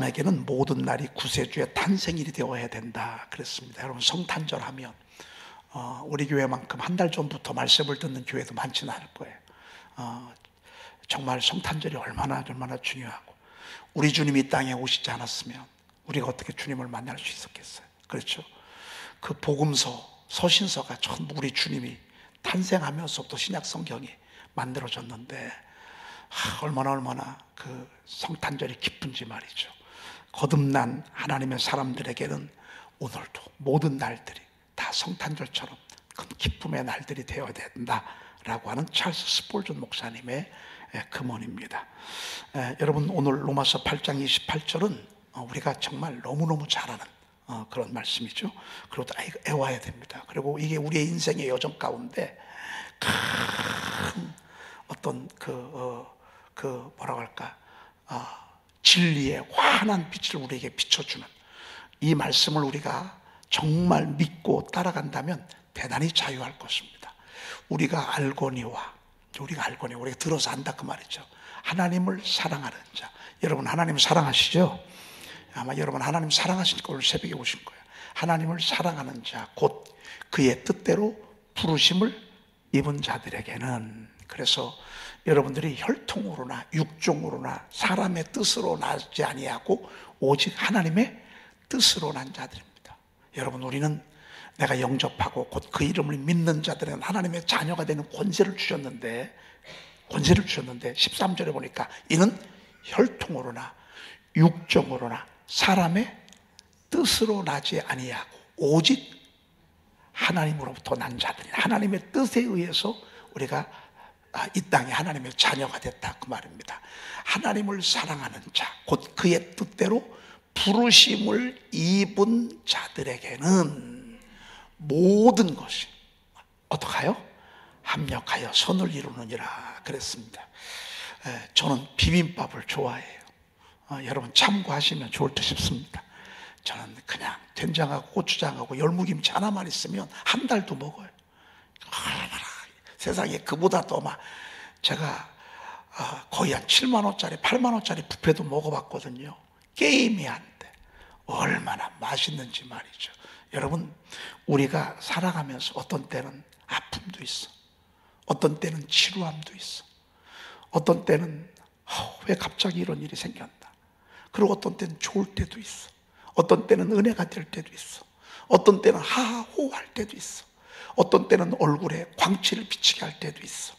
사람에게는 모든 날이 구세주의 탄생일이 되어야 된다 그랬습니다. 여러분, 성탄절 하면 우리 교회만큼 한 달 전부터 말씀을 듣는 교회도 많지는 않을 거예요. 정말 성탄절이 얼마나 중요하고, 우리 주님이 이 땅에 오시지 않았으면 우리가 어떻게 주님을 만날 수 있었겠어요? 그렇죠? 그 복음서, 서신서가 전부 우리 주님이 탄생하면서부터 신약 성경이 만들어졌는데 얼마나 그 성탄절이 기쁜지 말이죠. 거듭난 하나님의 사람들에게는 오늘도 모든 날들이 다 성탄절처럼 큰 기쁨의 날들이 되어야 된다라고 하는 찰스 스폴전 목사님의 금언입니다. 여러분, 오늘 로마서 8장 28절은 우리가 정말 너무너무 잘 아는 그런 말씀이죠. 그리고 또 애와야 됩니다. 그리고 이게 우리의 인생의 여정 가운데 큰 어떤 뭐라고 할까, 진리의 환한 빛을 우리에게 비춰주는 이 말씀을 우리가 정말 믿고 따라간다면 대단히 자유할 것입니다. 우리가 알거니와 우리가 들어서 안다 그 말이죠. 하나님을 사랑하는 자. 여러분, 하나님 사랑하시죠? 아마 여러분 하나님 사랑하시니까 오늘 새벽에 오신 거예요. 하나님을 사랑하는 자, 곧 그의 뜻대로 부르심을 입은 자들에게는. 그래서 여러분들이 혈통으로나 육종으로나 사람의 뜻으로 나지 아니하고 오직 하나님의 뜻으로 난 자들입니다. 여러분, 우리는 내가 영접하고 곧 그 이름을 믿는 자들은 하나님의 자녀가 되는 권세를 주셨는데 13절에 보니까 이는 혈통으로나 육종으로나 사람의 뜻으로 나지 아니하고 오직 하나님으로부터 난 자들이, 하나님의 뜻에 의해서 우리가 이 땅에 하나님의 자녀가 됐다 그 말입니다. 하나님을 사랑하는 자, 곧 그의 뜻대로 부르심을 입은 자들에게는 모든 것이 어떡하여? 합력하여 선을 이루느니라 그랬습니다. 저는 비빔밥을 좋아해요. 여러분 참고하시면 좋을 듯 싶습니다. 저는 그냥 된장하고 고추장하고 열무김치 하나만 있으면 한 달도 먹어요. 세상에 그보다 더 막, 제가 거의 한 7만 원짜리 8만 원짜리 뷔페도 먹어봤거든요. 게임이 안 돼. 얼마나 맛있는지 말이죠. 여러분, 우리가 살아가면서 어떤 때는 아픔도 있어, 어떤 때는 지루함도 있어, 어떤 때는 왜 갑자기 이런 일이 생겼나, 그리고 어떤 때는 좋을 때도 있어, 어떤 때는 은혜가 될 때도 있어, 어떤 때는 하하호할 때도 있어, 어떤 때는 얼굴에 광채를 비치게 할 때도 있어.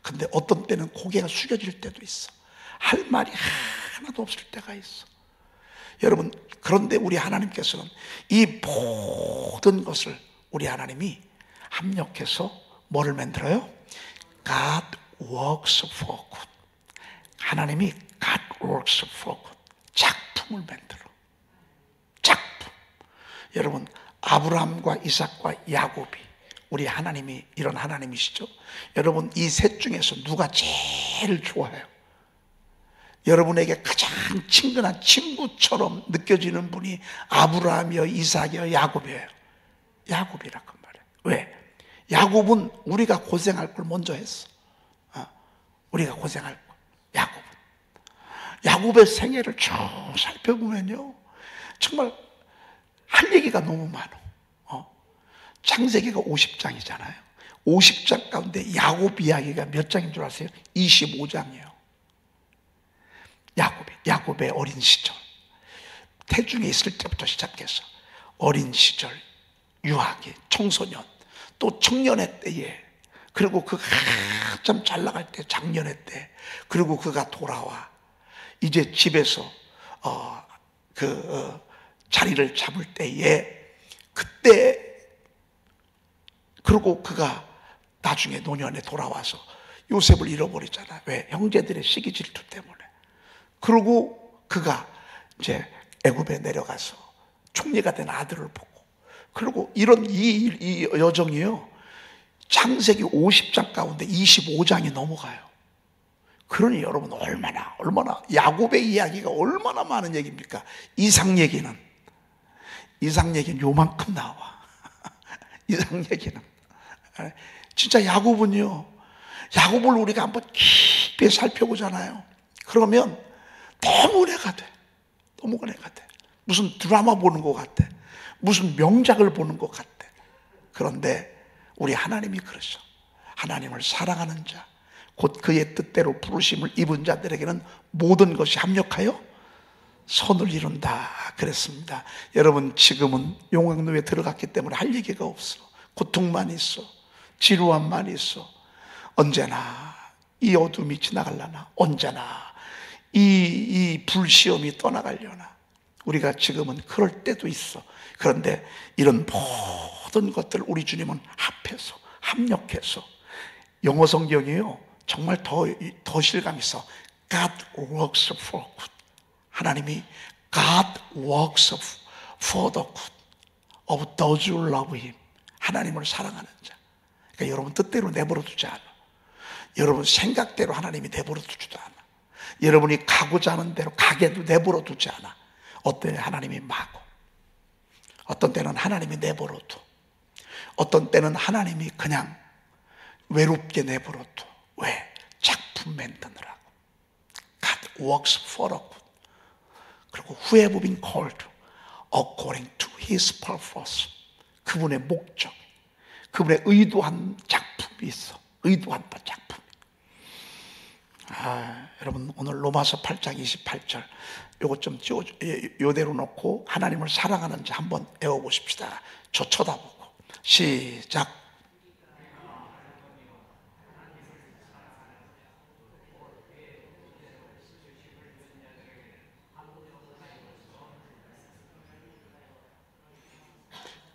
근데 어떤 때는 고개가 숙여질 때도 있어. 할 말이 하나도 없을 때가 있어. 여러분, 그런데 우리 하나님께서는 이 모든 것을 우리 하나님이 합력해서 뭐를 만들어요? God works for good. 하나님이 God works for good. 작품을 만들어. 작품. 여러분, 아브라함과 이삭과 야곱이 우리 하나님이 이런 하나님이시죠. 여러분, 이 셋 중에서 누가 제일 좋아요? 여러분에게 가장 친근한 친구처럼 느껴지는 분이 아브라함이요, 이삭이요, 야곱이에요. 야곱이라고 말해요. 왜? 야곱은 우리가 고생할 걸 먼저 했어. 우리가 고생할 걸. 야곱의 생애를 쭉 살펴보면요, 정말 할 얘기가 너무 많아. 창세기가 50장이잖아요. 50장 가운데 야곱 이야기가 몇 장인 줄 아세요? 25장이에요. 야곱의 어린 시절, 태중에 있을 때부터 시작해서 어린 시절, 유아기, 청소년, 또 청년의 때에, 그리고 그가 한참 잘 나갈 때, 장년의 때, 그리고 그가 돌아와 이제 집에서 자리를 잡을 때에, 그때, 그리고 그가 나중에 노년에 돌아와서 요셉을 잃어버리잖아. 왜? 형제들의 시기 질투 때문에. 그리고 그가 이제 애굽에 내려가서 총리가 된 아들을 보고, 그리고 이런 이 여정이요, 창세기 50장 가운데 25장이 넘어가요. 그러니 여러분, 얼마나 야곱의 이야기가 얼마나 많은 얘기입니까? 이삭 얘기는 요만큼 나와. 이삭 얘기는 진짜 야곱을 우리가 한번 깊이 살펴보잖아요. 그러면 너무 은혜가 돼. 너무 은혜 같아. 무슨 드라마 보는 것 같아. 무슨 명작을 보는 것 같아. 그런데 우리 하나님이 그러셔. 하나님을 사랑하는 자, 곧 그의 뜻대로 부르심을 입은 자들에게는 모든 것이 합력하여 선을 이룬다 그랬습니다. 여러분, 지금은 용광로에 들어갔기 때문에 할 얘기가 없어. 고통만 있어. 지루함만 있어. 언제나 이 어둠이 지나가려나, 언제나 이 불시험이 떠나가려나. 우리가 지금은 그럴 때도 있어. 그런데 이런 모든 것들을 우리 주님은 합해서, 합력해서, 영어 성경이요 정말 더 실감 있어. God works for good. 하나님이 God works for the good of those who love Him. 하나님을 사랑하는 자. 그러니까 여러분 뜻대로 내버려 두지 않아. 여러분 생각대로 하나님이 내버려 두지도 않아. 여러분이 가고자 하는 대로 가게도 내버려 두지 않아. 어떤 하나님이 마고, 어떤 때는 하나님이 내버려 둬, 어떤 때는 하나님이 그냥 외롭게 내버려 둬. 왜? 작품 만드느라고. God works for the good. 그리고 who have been called according to His purpose. 그분의 목적, 그분의 의도한 작품이 있어. 의도한 작품. 여러분 오늘 로마서 8장 28절 요거 좀 요대로 놓고 하나님을 사랑하는 자 한번 외워보십시다. 저 쳐다보고 시작.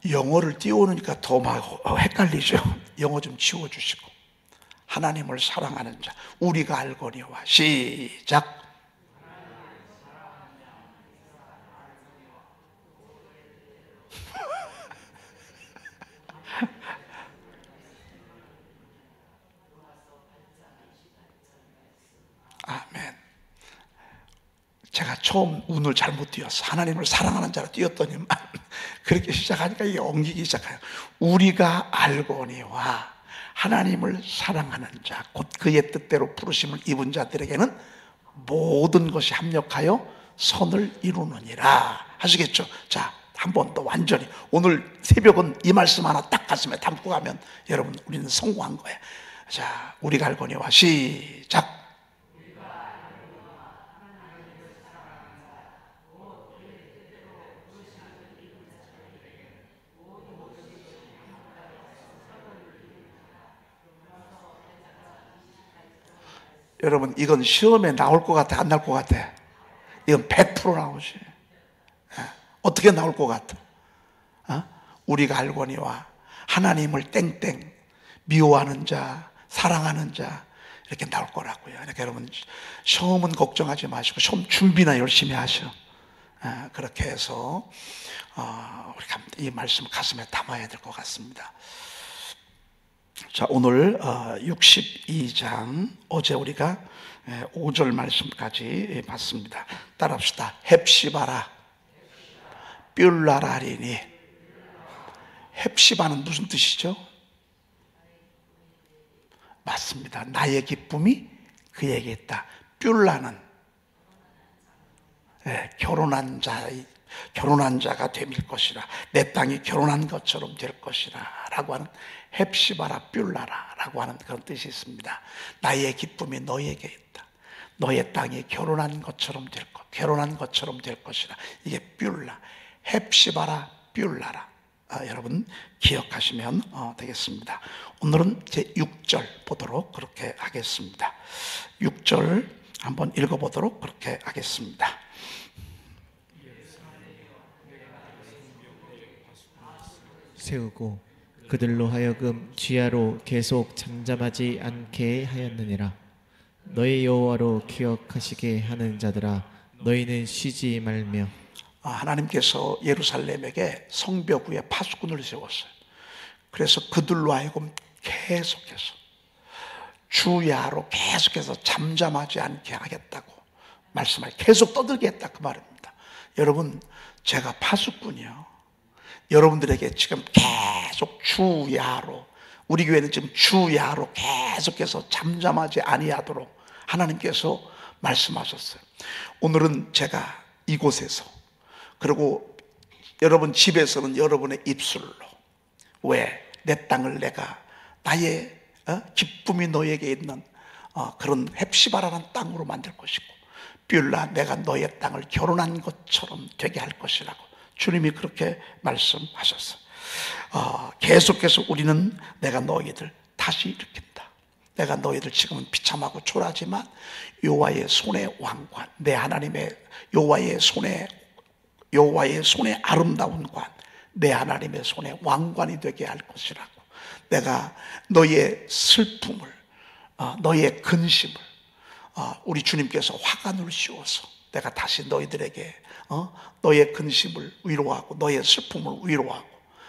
영어를 띄워놓으니까 더 막 헷갈리죠. 영어 좀 지워주시고. 하나님을 사랑하는 자 우리가 알거니와 시작. 아멘. 제가 처음 운을 잘못 띄웠어. 하나님을 사랑하는 자로 띄웠더니만 그렇게 시작하니까 이게 엉기기 시작해요. 우리가 알거니와 하나님을 사랑하는 자, 곧 그의 뜻대로 부르심을 입은 자들에게는 모든 것이 합력하여 선을 이루느니라. 하시겠죠? 자, 한 번 더 완전히. 오늘 새벽은 이 말씀 하나 딱 가슴에 담고 가면 여러분 우리는 성공한 거예요. 자, 우리가 알거니와 시작. 여러분 이건 시험에 나올 것 같아, 안 나올 것 같아? 이건 100% 나오지. 어떻게 나올 것 같아? 우리가 알거니와 하나님을 땡땡 미워하는 자, 사랑하는 자 이렇게 나올 거라고요. 그러니까 여러분 시험은 걱정하지 마시고 시험 준비나 열심히 하셔. 그렇게 해서 우리가 이 말씀 가슴에 담아야 될 것 같습니다. 자, 오늘 62장 어제 우리가 5절 말씀까지 봤습니다. 따라합시다. 헵시바라 뷸라라리니. 헵시바는 무슨 뜻이죠? 맞습니다. 나의 기쁨이 그에게 있다. 뷸라는 결혼한 자가 될 것이라. 내 땅이 결혼한 것처럼 될 것이라 라고 하는 헵시바라 뷸라라 라고 하는 그런 뜻이 있습니다. 나의 기쁨이 너에게 있다. 너의 땅이 결혼한 것처럼 될 것이라. 이게 뷸라. 헵시바라 뷸라라. 여러분 기억하시면 되겠습니다. 오늘은 제 6절 보도록 그렇게 하겠습니다. 6절 한번 읽어보도록 그렇게 하겠습니다. 세우고 그들로 하여금 지하로 계속 잠잠하지 않게 하였느니라. 너희 여호와로 기억하시게 하는 자들아, 너희는 쉬지 말며. 하나님께서 예루살렘에게 성벽 위에 파수꾼을 세웠어요. 그래서 그들로 하여금 계속해서 주야로 계속해서 잠잠하지 않게 하겠다고 말씀을 계속 떠들게 했다 그 말입니다. 여러분 제가 파수꾼이요, 여러분들에게 지금 계속 주야로, 우리 교회는 지금 주야로 계속해서 잠잠하지 아니하도록 하나님께서 말씀하셨어요. 오늘은 제가 이곳에서, 그리고 여러분 집에서는 여러분의 입술로, 왜? 내 땅을 내가 나의 기쁨이 너에게 있는 그런 헵시바라는 땅으로 만들 것이고, 뷸라, 내가 너의 땅을 결혼한 것처럼 되게 할 것이라고 주님이 그렇게 말씀하셨어요. 계속해서 우리는 내가 너희들 다시 일으킨다. 내가 너희들 지금은 비참하고 초라하지만 여호와의 손의 왕관, 내 하나님의 여호와의 손의 아름다운 관, 내 하나님의 손의 왕관이 되게 할 것이라고. 내가 너의 슬픔을, 너의 근심을 우리 주님께서 화관을 씌워서 내가 다시 너희들에게 너의 근심을 위로하고 너의 슬픔을 위로하고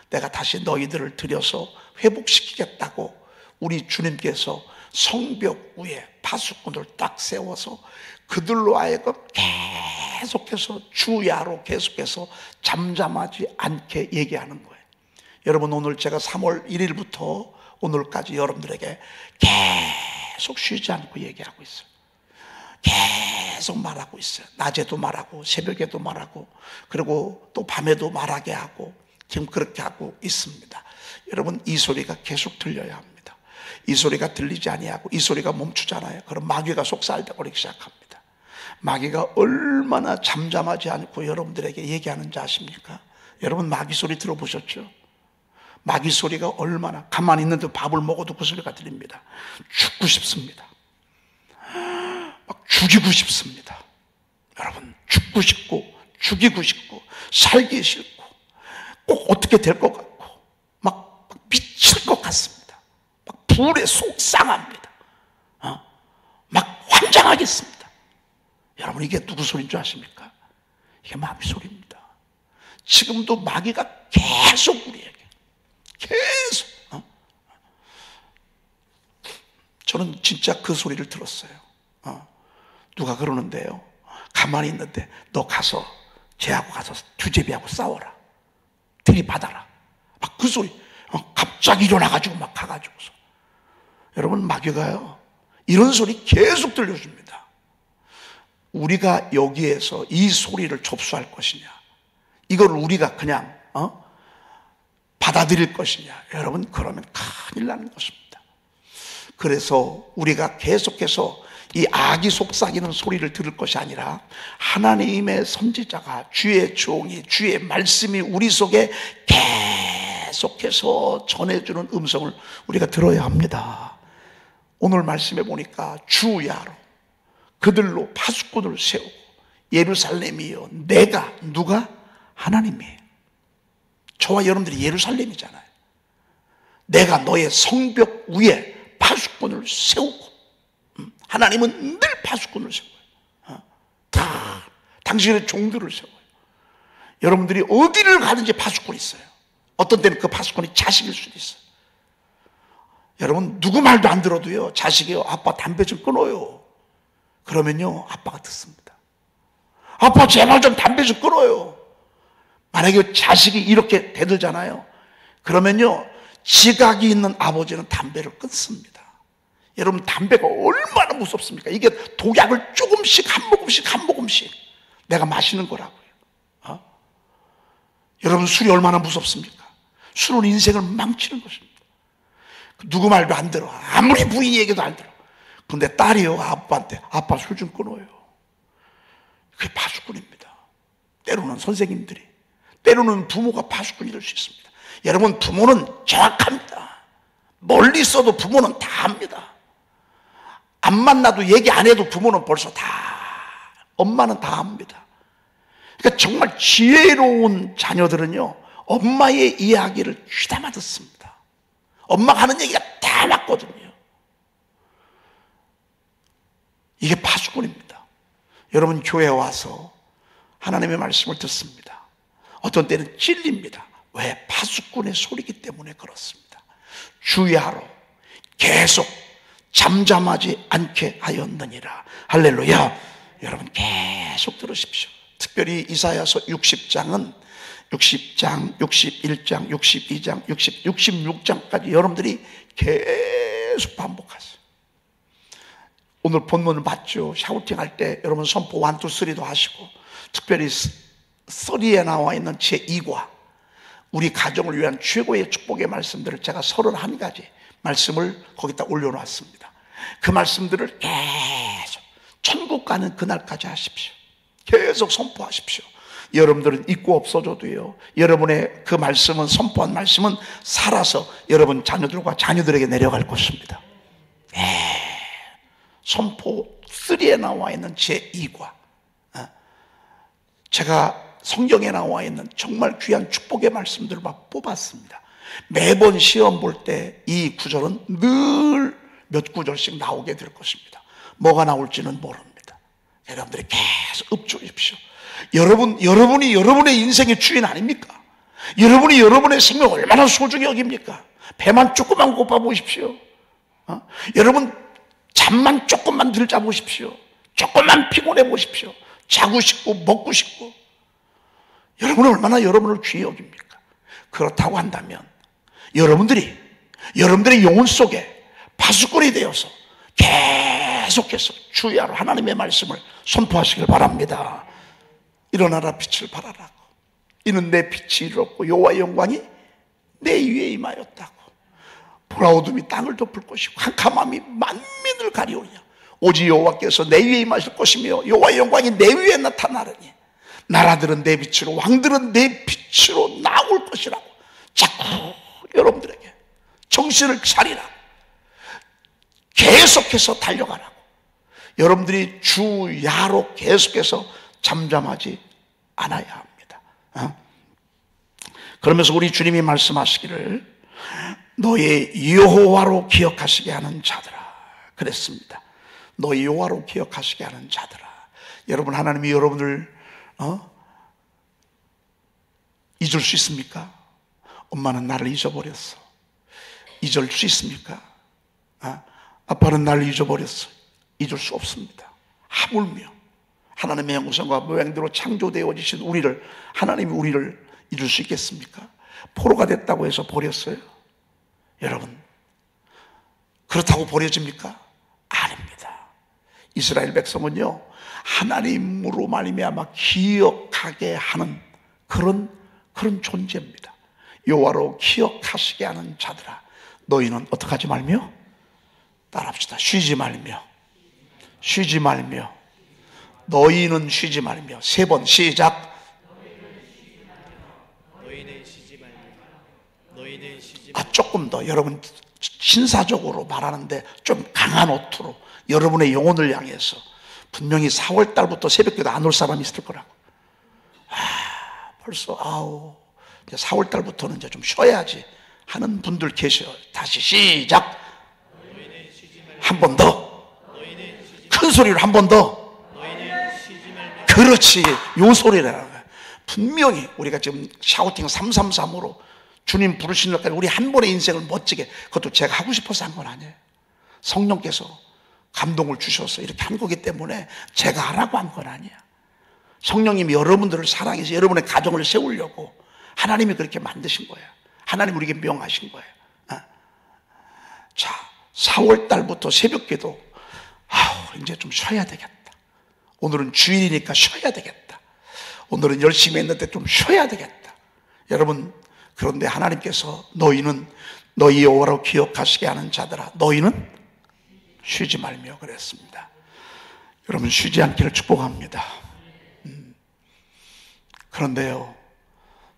내가 다시 너희들을 들여서 회복시키겠다고 우리 주님께서 성벽 위에 파수꾼을 딱 세워서 그들로 하여금 계속해서 주야로 계속해서 잠잠하지 않게 얘기하는 거예요. 여러분, 오늘 제가 3월 1일부터 오늘까지 여러분들에게 계속 쉬지 않고 얘기하고 있어요. 계속 말하고 있어요. 낮에도 말하고 새벽에도 말하고 그리고 또 밤에도 말하게 하고 지금 그렇게 하고 있습니다. 여러분, 이 소리가 계속 들려야 합니다. 이 소리가 들리지 아니하고 이 소리가 멈추잖아요. 그럼 마귀가 속살되기 시작합니다. 마귀가 얼마나 잠잠하지 않고 여러분들에게 얘기하는지 아십니까? 여러분, 마귀 소리 들어보셨죠? 마귀 소리가 얼마나, 가만히 있는데 밥을 먹어도 그 소리가 들립니다. 죽고 싶습니다. 막 죽이고 싶습니다. 여러분, 죽고 싶고 죽이고 싶고 살기 싫고 꼭 어떻게 될 것 같고 막 미칠 것 같습니다. 막 불에 속상합니다. 막 환장하겠습니다. 여러분, 이게 누구 소리인 줄 아십니까? 이게 마귀 소리입니다. 지금도 마귀가 계속 우리에게 계속 저는 진짜 그 소리를 들었어요. 누가 그러는데요, 가만히 있는데 너 가서 쟤하고 가서 두제비하고 싸워라, 들이받아라, 막 그 소리. 갑자기 일어나가지고 막 가가지고서. 여러분, 마귀가요 이런 소리 계속 들려줍니다. 우리가 여기에서 이 소리를 접수할 것이냐, 이걸 우리가 그냥 받아들일 것이냐, 여러분, 그러면 큰일 나는 것입니다. 그래서 우리가 계속해서 이 악이 속삭이는 소리를 들을 것이 아니라 하나님의 선지자가, 주의 종이, 주의 말씀이 우리 속에 계속해서 전해주는 음성을 우리가 들어야 합니다. 오늘 말씀에 보니까 주야로 그들로 파수꾼을 세우고 예루살렘이여 내가, 누가? 하나님이에요. 저와 여러분들이 예루살렘이잖아요. 내가 너의 성벽 위에 파수꾼을 세우고, 하나님은 늘 파수꾼을 세워요. 당신의 종들을 세워요. 여러분들이 어디를 가든지 파수꾼이 있어요. 어떤 때는 그 파수꾼이 자식일 수도 있어요. 여러분, 누구 말도 안 들어도요, 자식이요, 아빠 담배 좀 끊어요. 그러면요, 아빠가 듣습니다. 아빠 제발 좀 담배 좀 끊어요. 만약에 자식이 이렇게 대들잖아요. 그러면요, 지각이 있는 아버지는 담배를 끊습니다. 여러분, 담배가 얼마나 무섭습니까? 이게 독약을 조금씩 한 모금씩 내가 마시는 거라고요. 여러분, 술이 얼마나 무섭습니까? 술은 인생을 망치는 것입니다. 누구 말도 안 들어. 아무리 부인이 얘기도 안 들어. 근데 딸이요, 아빠한테 아빠 술 좀 끊어요. 그게 파수꾼입니다. 때로는 선생님들이, 때로는 부모가 파수꾼이 될 수 있습니다. 여러분, 부모는 정확합니다. 멀리 있어도 부모는 다 압니다. 안 만나도 얘기 안 해도 부모는 벌써 다, 엄마는 다 압니다. 그러니까 정말 지혜로운 자녀들은요, 엄마의 이야기를 귀담아 듣습니다. 엄마가 하는 얘기가 다 맞거든요. 이게 파수꾼입니다. 여러분, 교회에 와서 하나님의 말씀을 듣습니다. 어떤 때는 찔립니다. 왜? 파수꾼의 소리이기 때문에 그렇습니다. 주야로 계속 잠잠하지 않게 하였느니라. 할렐루야. 여러분, 계속 들으십시오. 특별히 이사야서 60장, 61장, 62장, 66장까지 여러분들이 계속 반복하세요. 오늘 본문을 봤죠. 샤우팅 할 때 여러분 선포 1, 2, 3도 하시고, 특별히 30에 나와 있는 제2과 우리 가정을 위한 최고의 축복의 말씀들을 제가 31가지 말씀을 거기다 올려놨습니다. 그 말씀들을 계속 천국 가는 그날까지 하십시오. 계속 선포하십시오. 여러분들은 있고 없어져도요, 여러분의 그 말씀은, 선포한 말씀은 살아서 여러분 자녀들과 자녀들에게 내려갈 것입니다. 선포 3에 나와 있는 제2과 제가 성경에 나와 있는 정말 귀한 축복의 말씀들을 막 뽑았습니다. 매번 시험 볼 때 이 구절은 늘 몇 구절씩 나오게 될 것입니다. 뭐가 나올지는 모릅니다. 여러분들이 계속 읊조십시오. 여러분이 여러분의 인생의 주인 아닙니까? 여러분이 여러분의 생명 얼마나 소중히 여깁니까? 배만 조금만 고파 보십시오. 여러분 잠만 조금만 들 자 보십시오. 조금만 피곤해 보십시오. 자고 싶고 먹고 싶고. 여러분은 얼마나 여러분을 귀히 여깁니까? 그렇다고 한다면 여러분들의 영혼 속에 파수꾼이 되어서 계속해서 주야로 하나님의 말씀을 선포하시길 바랍니다. 일어나라 빛을 발하라고. 이는 내 빛이 이렇고 여호와의 영광이 내 위에 임하였다고. 보라 어둠이 땅을 덮을 것이고 캄캄함이 만민을 가리우냐. 오직 여호와께서 내 위에 임하실 것이며 여호와의 영광이 내 위에 나타나르니 나라들은 내 빛으로 왕들은 내 빛으로 나올 것이라고. 자꾸 여러분들에게 정신을 차리라. 계속해서 달려가라고. 여러분들이 주야로 계속해서 잠잠하지 않아야 합니다. 그러면서 우리 주님이 말씀하시기를 너의 여호와로 기억하시게 하는 자들아 그랬습니다. 너의 여호와로 기억하시게 하는 자들아. 여러분, 하나님이 여러분을 잊을 수 있습니까? 엄마는 나를 잊어버렸어. 잊을 수 있습니까? 아빠는 나를 잊어버렸어. 잊을 수 없습니다. 하물며 하나님의 형상과 모양대로 창조되어지신 우리를, 하나님이 우리를 잊을 수 있겠습니까? 포로가 됐다고 해서 버렸어요? 여러분, 그렇다고 버려집니까? 아닙니다. 이스라엘 백성은요, 하나님으로 말미암아 기억하게 하는 그런 존재입니다. 여호와로 기억하시게 하는 자들아 너희는 어떻게 하지 말며? 따라합시다. 쉬지 말며. 너희는 쉬지 말며. 3번 시작. 조금 더 여러분 신사적으로 말하는데 좀 강한 어투로 여러분의 영혼을 향해서 분명히 4월 달부터 새벽기도 안 올 사람이 있을 거라고. 벌써 4월 달부터는 이제 좀 쉬어야지 하는 분들 계셔요. 다시 시작. 한 번 더. 큰 소리로 한 번 더. 그렇지. 요 소리라는 거야. 분명히 우리가 지금 샤우팅 333으로 주님 부르시는 것까지 우리 한 번의 인생을 멋지게, 그것도 제가 하고 싶어서 한 건 아니에요. 성령께서 감동을 주셔서 이렇게 한 거기 때문에 제가 하라고 한 건 아니야. 성령님이 여러분들을 사랑해서 여러분의 가정을 세우려고 하나님이 그렇게 만드신 거예요. 하나님 우리에게 명하신 거예요. 자, 4월 달부터 새벽기도 이제 좀 쉬어야 되겠다. 오늘은 주일이니까 쉬어야 되겠다. 오늘은 열심히 했는데 좀 쉬어야 되겠다. 여러분, 그런데 하나님께서 너희는 너희 여호와로 기억하시게 하는 자들아 너희는 쉬지 말며 그랬습니다. 여러분, 쉬지 않기를 축복합니다. 그런데요,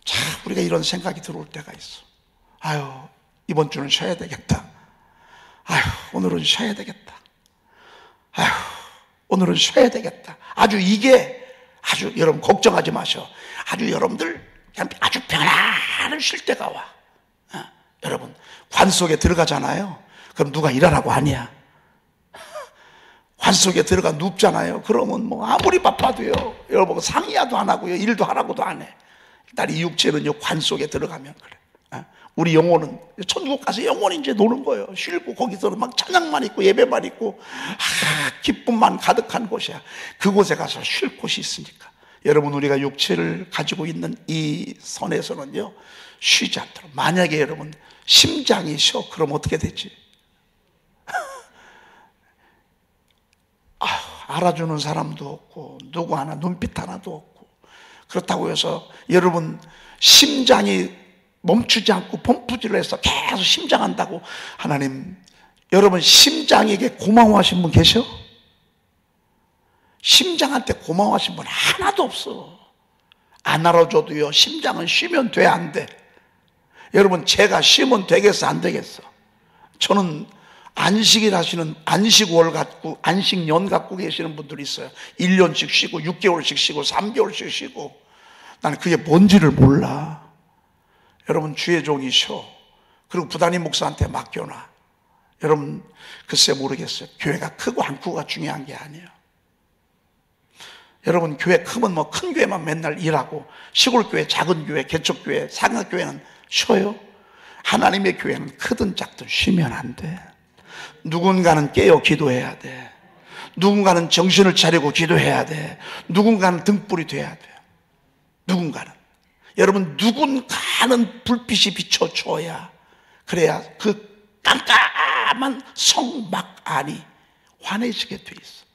참 우리가 이런 생각이 들어올 때가 있어. 이번 주는 쉬어야 되겠다. 오늘은 쉬어야 되겠다. 오늘은 쉬어야 되겠다. 이게 여러분 걱정하지 마셔. 여러분들 그냥 아주 편안히 쉴 때가 와. 여러분, 관 속에 들어가잖아요. 그럼 누가 일하라고 하냐? 관 속에 들어가 눕잖아요. 그러면 뭐 아무리 바빠도요, 여러분 상의도 안 하고요, 일도 하라고도 안 해. 일단 이 육체는요, 관 속에 들어가면 그래. 우리 영혼은 천국 가서 영원히 이제 노는 거예요. 쉬고 거기서는 막 찬양만 있고 예배만 있고 기쁨만 가득한 곳이야. 그곳에 가서 쉴 곳이 있으니까. 여러분, 우리가 육체를 가지고 있는 이 선에서는요, 쉬지 않도록. 만약에 여러분 심장이 쉬어, 그럼 어떻게 되지? 알아주는 사람도 없고 누구 하나 눈빛 하나도 없고 그렇다고 해서 여러분 심장이 멈추지 않고 펌프질을 해서 계속 심장한다고 하나님, 여러분 심장에게 고마워하신 분 계셔? 심장한테 고마워하신 분 하나도 없어. 안 알아줘도요, 심장은 쉬면 돼, 안 돼? 여러분, 제가 쉬면 되겠어, 안 되겠어? 저는 안식일 하시는, 안식월 갖고, 안식년 갖고 계시는 분들이 있어요. 1년씩 쉬고, 6개월씩 쉬고, 3개월씩 쉬고. 나는 그게 뭔지를 몰라. 여러분, 주의 종이 쉬어. 그리고 부단임 목사한테 맡겨놔. 여러분, 글쎄 모르겠어요. 교회가 크고 안 크고가 중요한 게 아니에요. 여러분, 교회 크면 뭐 큰 교회만 맨날 일하고, 시골 교회, 작은 교회, 개척교회, 상가교회는 쉬어요? 하나님의 교회는 크든 작든 쉬면 안 돼. 누군가는 깨어 기도해야 돼. 누군가는 정신을 차리고 기도해야 돼. 누군가는 등불이 돼야 돼. 누군가는. 여러분, 누군가는 불빛이 비춰줘야, 그래야 그 깜깜한 성막 안이 환해지게 돼 있어.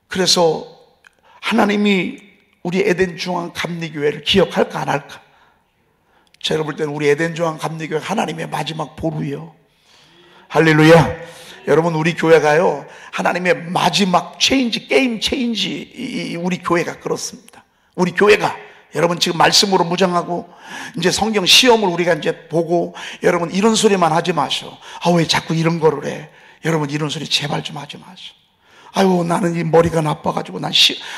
그래서 하나님이 우리 에덴 중앙 감리교회를 기억할까 안 할까? 제가 볼 때는 우리 에덴 중앙 감리교회 하나님의 마지막 보루예요. 할렐루야. 여러분, 우리 교회가요, 하나님의 마지막 체인지, 게임 체인지, 우리 교회가 그렇습니다. 우리 교회가, 여러분 지금 말씀으로 무장하고 이제 성경 시험을 우리가 이제 보고, 여러분 이런 소리만 하지 마셔. 아, 왜 자꾸 이런 거를 해? 여러분, 이런 소리 제발 좀 하지 마셔. 아유, 나는 이 머리가 나빠가지고 난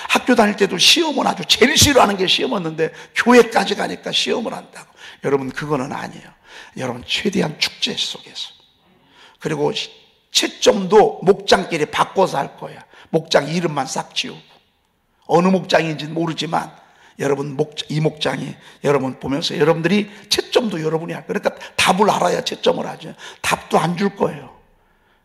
학교 다닐 때도 시험을 아주 제일 싫어하는 게 시험이었는데 교회까지 가니까 시험을 한다고. 여러분, 그거는 아니에요. 여러분, 최대한 축제 속에서. 그리고 채점도 목장끼리 바꿔서 할 거야. 목장 이름만 싹 지우고. 어느 목장인지는 모르지만 여러분, 이 목장이 여러분 보면서 여러분들이 채점도 여러분이 할 거예요. 그러니까 답을 알아야 채점을 하죠. 답도 안 줄 거예요.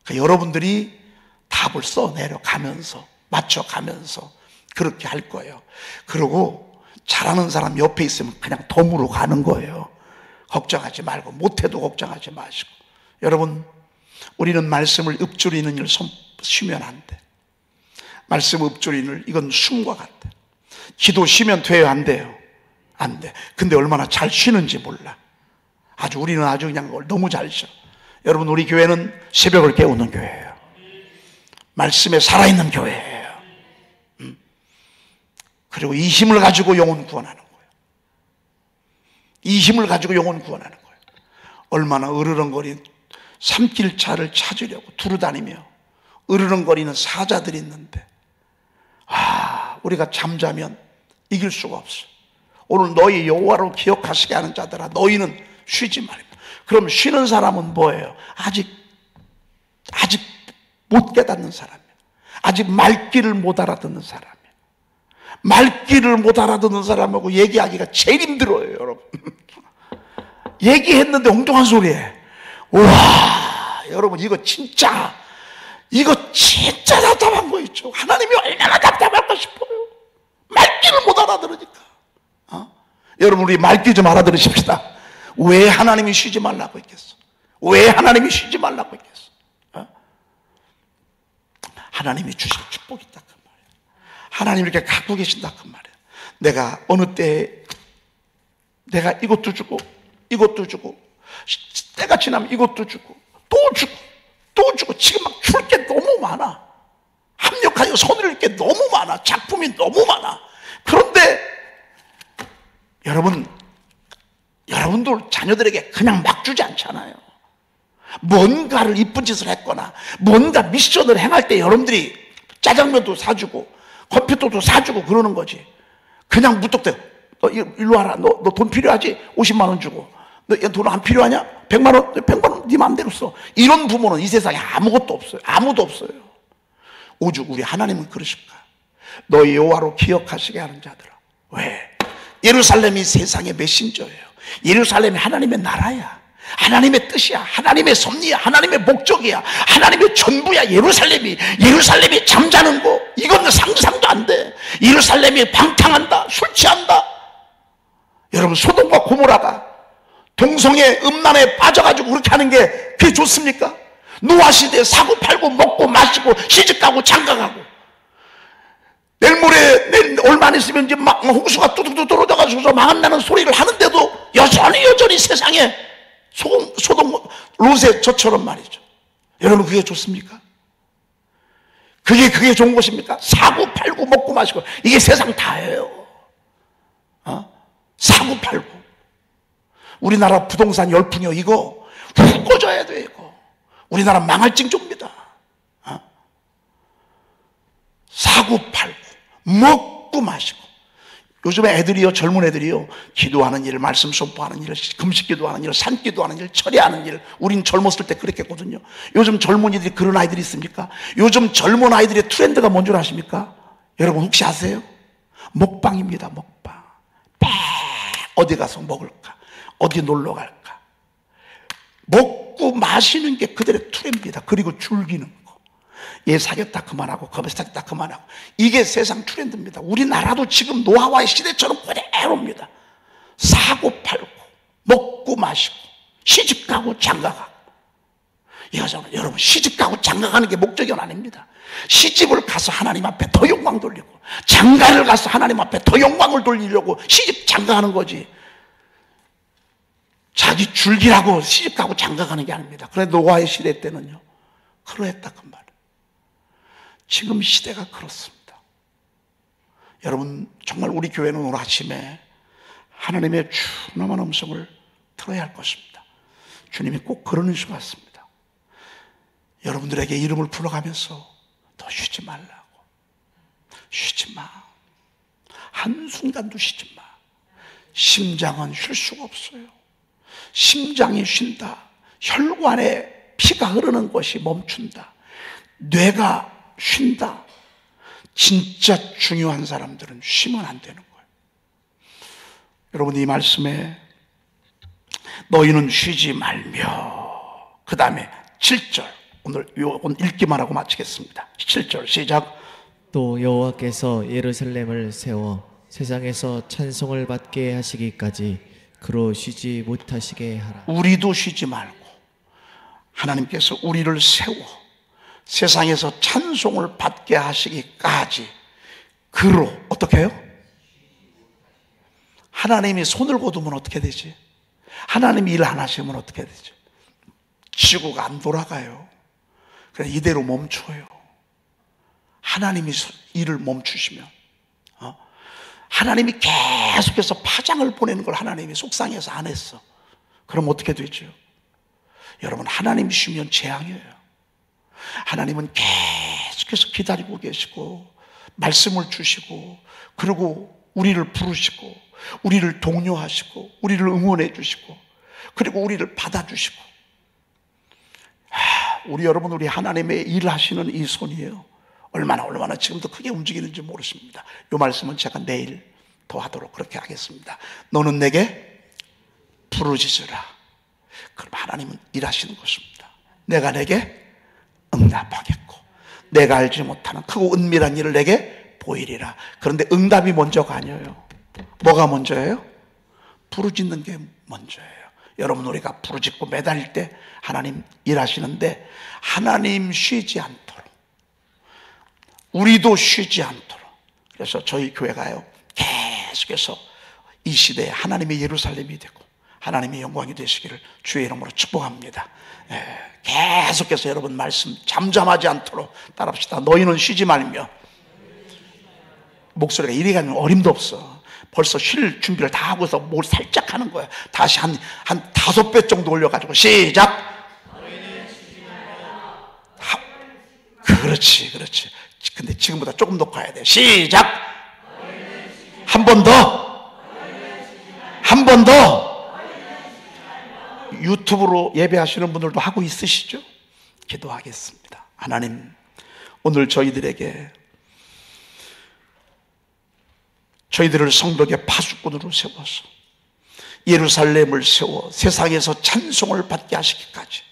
그러니까 여러분들이 답을 써내려가면서, 맞춰가면서 그렇게 할 거예요. 그리고 잘하는 사람 옆에 있으면 그냥 덤으로 가는 거예요. 걱정하지 말고, 못해도 걱정하지 마시고. 여러분, 우리는 말씀을 읊조리는 일 쉬면 안 돼. 말씀 읊조리는 일, 이건 숨과 같아. 기도 쉬면 돼요, 안 돼요? 안 돼. 근데 얼마나 잘 쉬는지 몰라. 우리는 아주 그냥 너무 잘 쉬어. 여러분, 우리 교회는 새벽을 깨우는 교회예요. 말씀에 살아있는 교회예요. 그리고 이 힘을 가지고 영혼 구원하는 거예요. 이 힘을 가지고 영혼 구원하는 거예요. 얼마나 으르렁거린 산길차를 찾으려고 두루다니며 으르렁거리는 사자들이 있는데, 우리가 잠자면 이길 수가 없어. 오늘 너희 여호와로 기억하시게 하는 자들아, 너희는 쉬지 말라. 그럼 쉬는 사람은 뭐예요? 아직 못 깨닫는 사람이에요. 아직 말귀를 못 알아듣는 사람이에요. 말귀를 못 알아듣는 사람하고 얘기하기가 제일 힘들어요, 여러분. 얘기했는데 엉뚱한 소리해. 우와, 여러분, 이거 진짜 답답한 거 있죠. 하나님이 얼마나 답답할까 싶어요. 말귀를 못 알아들으니까. 여러분, 우리 말귀 좀 알아들으십시다. 왜 하나님이 쉬지 말라고 했겠어? 왜 하나님이 쉬지 말라고 했겠어? 하나님이 주실 축복이 있다, 그 말이에요. 하나님이 이렇게 갖고 계신다, 그 말이에요. 내가 어느 때에 내가 이것도 주고 이것도 주고, 때가 지나면 이것도 주고 또 주고 또 주고, 지금 막 줄 게 너무 많아. 합력하여 손을 게 너무 많아. 작품이 너무 많아. 그런데 여러분들 자녀들에게 그냥 막 주지 않잖아요. 뭔가를 이쁜 짓을 했거나 뭔가 미션을 행할 때 여러분들이 짜장면도 사주고 컴퓨터도 사주고 그러는 거지. 그냥 무턱대고 너 일로 와라. 너 돈 필요하지? 50만 원 주고. 너 돈 안 필요하냐? 100만 원? 100만 원 네 마음대로 써. 이런 부모는 이 세상에 아무것도 없어요. 아무도 없어요. 오죽 우리 하나님은 그러실까? 너희 여호와로 기억하시게 하는 자들아. 왜? 예루살렘이 세상의 메신저예요. 예루살렘이 하나님의 나라야. 하나님의 뜻이야. 하나님의 섭리야. 하나님의 목적이야. 하나님의 전부야. 예루살렘이 잠자는 거, 이건 상상도 안 돼. 예루살렘이 방탕한다, 술 취한다. 여러분, 소돔과 고모라가 동성애 음란에 빠져가지고 그렇게 하는 게 그게 좋습니까? 노아 시대에 사고 팔고 먹고 마시고 시집가고 장가가고. 내일 모레 얼마 안 있으면 이제 막 홍수가 뚜둑뚜둑 떨어져가지고 망한다는 소리를 하는데도 여전히 세상에 소돔 롯의 저처럼 말이죠. 여러분, 그게 좋습니까? 그게 좋은 것입니까? 사고 팔고 먹고 마시고 이게 세상 다예요. 사고 팔고. 우리나라 부동산 열풍이요, 이거 훅 꺼져야 돼. 이거 우리나라 망할 징조입니다. 사고 팔고 먹고 마시고. 요즘에 애들이요, 젊은 애들이요, 기도하는 일, 말씀 선포하는 일, 금식 기도하는 일, 산기도하는 일, 철야하는 일. 우린 젊었을 때 그렇게 했거든요. 요즘 젊은이들이 그런 아이들이 있습니까? 요즘 젊은 아이들의 트렌드가 뭔 줄 아십니까? 여러분 혹시 아세요? 먹방입니다. 먹방. 어디 가서 먹을까? 어디 놀러 갈까? 먹고 마시는 게 그들의 트렌드입니다. 그리고 즐기는 거. 얘 사귀었다 그만하고, 거기 사귀었다 그만하고. 이게 세상 트렌드입니다. 우리나라도 지금 노아와의 시대처럼 그대로입니다. 사고 팔고 먹고 마시고 시집가고 장가가고. 여러분, 시집가고 장가가는 게 목적이 아닙니다. 시집을 가서 하나님 앞에 더 영광 돌리고, 장가를 가서 하나님 앞에 더 영광을 돌리려고 시집 장가하는 거지, 자기 줄기라고 시집가고 장가가는 게 아닙니다. 그런데 노아의 시대 때는요 그러했다 그 말이에요. 지금 시대가 그렇습니다. 여러분, 정말 우리 교회는 오늘 아침에 하나님의 준엄한 음성을 들어야 할 것입니다. 주님이 꼭 그러는 것 같습니다. 여러분들에게 이름을 불러가면서 더 쉬지 말라고. 쉬지 마. 한순간도 쉬지 마. 심장은 쉴 수가 없어요. 심장이 쉰다. 혈관에 피가 흐르는 것이 멈춘다. 뇌가 쉰다. 진짜 중요한 사람들은 쉬면 안 되는 거예요. 여러분, 이 말씀에 너희는 쉬지 말며, 그 다음에 7절, 오늘 읽기만 하고 마치겠습니다. 7절 시작. 또 여호와께서 예루살렘을 세워 세상에서 찬송을 받게 하시기까지 그로 쉬지 못하시게 하라. 우리도 쉬지 말고 하나님께서 우리를 세워 세상에서 찬송을 받게 하시기까지 그로, 어떻게 해요? 하나님이 손을 거두면 어떻게 되지? 하나님이 일 안 하시면 어떻게 되죠? 지구가 안 돌아가요. 그냥 이대로 멈춰요. 하나님이 일을 멈추시면, 하나님이 계속해서 파장을 보내는 걸 하나님이 속상해서 안 했어. 그럼 어떻게 되죠? 여러분, 하나님이 쉬면 재앙이에요. 하나님은 계속해서 기다리고 계시고 말씀을 주시고, 그리고 우리를 부르시고 우리를 독려하시고 우리를 응원해 주시고, 그리고 우리를 받아주시고. 우리 여러분, 우리 하나님의 일하시는 이 손이에요. 얼마나 지금도 크게 움직이는지 모르십니다. 이 말씀은 제가 내일 더 하도록 그렇게 하겠습니다. 너는 내게 부르짖으라. 그럼 하나님은 일하시는 것입니다. 내가 내게 응답하겠고 내가 알지 못하는 크고 은밀한 일을 내게 보이리라. 그런데 응답이 먼저가 아니에요. 뭐가 먼저예요? 부르짖는 게 먼저예요. 여러분, 우리가 부르짖고 매달릴 때 하나님 일하시는데, 하나님 쉬지 않도록, 우리도 쉬지 않도록. 그래서 저희 교회가요 계속해서 이 시대에 하나님의 예루살렘이 되고 하나님의 영광이 되시기를 주의 이름으로 축복합니다. 계속해서 여러분 말씀 잠잠하지 않도록 따라합시다. 너희는 쉬지 말며. 목소리가 이리 가면 어림도 없어. 벌써 쉴 준비를 다 하고서 뭘 살짝 하는 거야. 다시 한 5배 정도 올려가지고 시작. 그렇지. 근데 지금보다 조금 더 가야 돼. 시작. 한 번 더. 유튜브로 예배하시는 분들도 하고 있으시죠? 기도하겠습니다. 하나님, 오늘 저희들을 성벽의 파수꾼으로 세워서 예루살렘을 세워 세상에서 찬송을 받게 하시기까지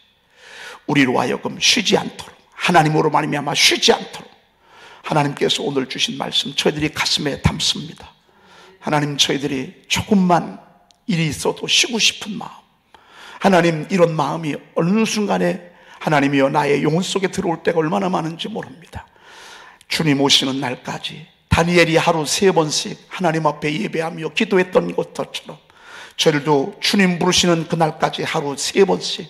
우리로 하여금 쉬지 않도록, 하나님으로 말미암아 쉬지 않도록 하나님께서 오늘 주신 말씀 저희들이 가슴에 담습니다. 하나님, 저희들이 조금만 일이 있어도 쉬고 싶은 마음, 하나님, 이런 마음이 어느 순간에 하나님이여 나의 영혼 속에 들어올 때가 얼마나 많은지 모릅니다. 주님 오시는 날까지 다니엘이 하루 3번씩 하나님 앞에 예배하며 기도했던 것처럼 저희들도 주님 부르시는 그날까지 하루 3번씩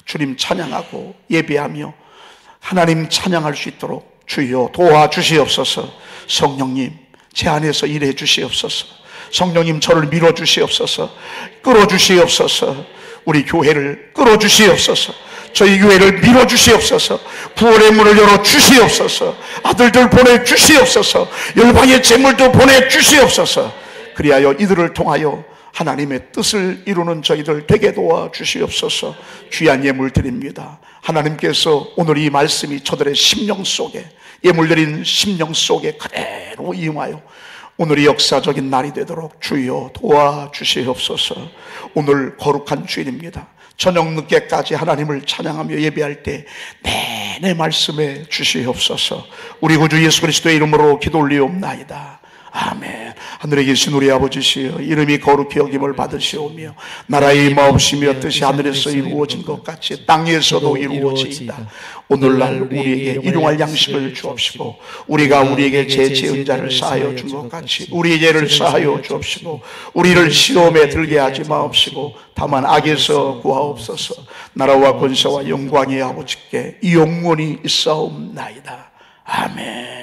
주님 찬양하고 예배하며 하나님 찬양할 수 있도록 주여 도와주시옵소서. 성령님 제 안에서 일해 주시옵소서. 성령님 저를 밀어주시옵소서. 끌어주시옵소서. 우리 교회를 끌어주시옵소서. 저희 교회를 밀어주시옵소서. 구원의 문을 열어주시옵소서. 아들들 보내주시옵소서. 열방의 재물도 보내주시옵소서. 그리하여 이들을 통하여 하나님의 뜻을 이루는 저희들 되게 도와주시옵소서. 귀한 예물 드립니다. 하나님께서 오늘 이 말씀이 저들의 심령 속에, 예물드린 심령 속에 그대로 이용하여 오늘이 역사적인 날이 되도록 주여 도와주시옵소서. 오늘 거룩한 주일입니다. 저녁 늦게까지 하나님을 찬양하며 예배할 때 내내 말씀해 주시옵소서. 우리 구주 예수 그리스도의 이름으로 기도 올리옵나이다. 아멘. 하늘에 계신 우리 아버지시여, 이름이 거룩히 여김을 받으시오며 나라의 임하옵시며 뜻이 하늘에서 이루어진 것 같이 땅에서도 이루어지이다. 오늘날 우리에게 일용할 양식을 주옵시고 우리가 우리에게 제 지은 자를 사하여 준 것 같이 우리의 죄를 사하여 주옵시고 우리를 시험에 들게 하지 마옵시고 다만 악에서 구하옵소서. 나라와 권세와 영광의 아버지께 영원히 있사옵나이다. 아멘.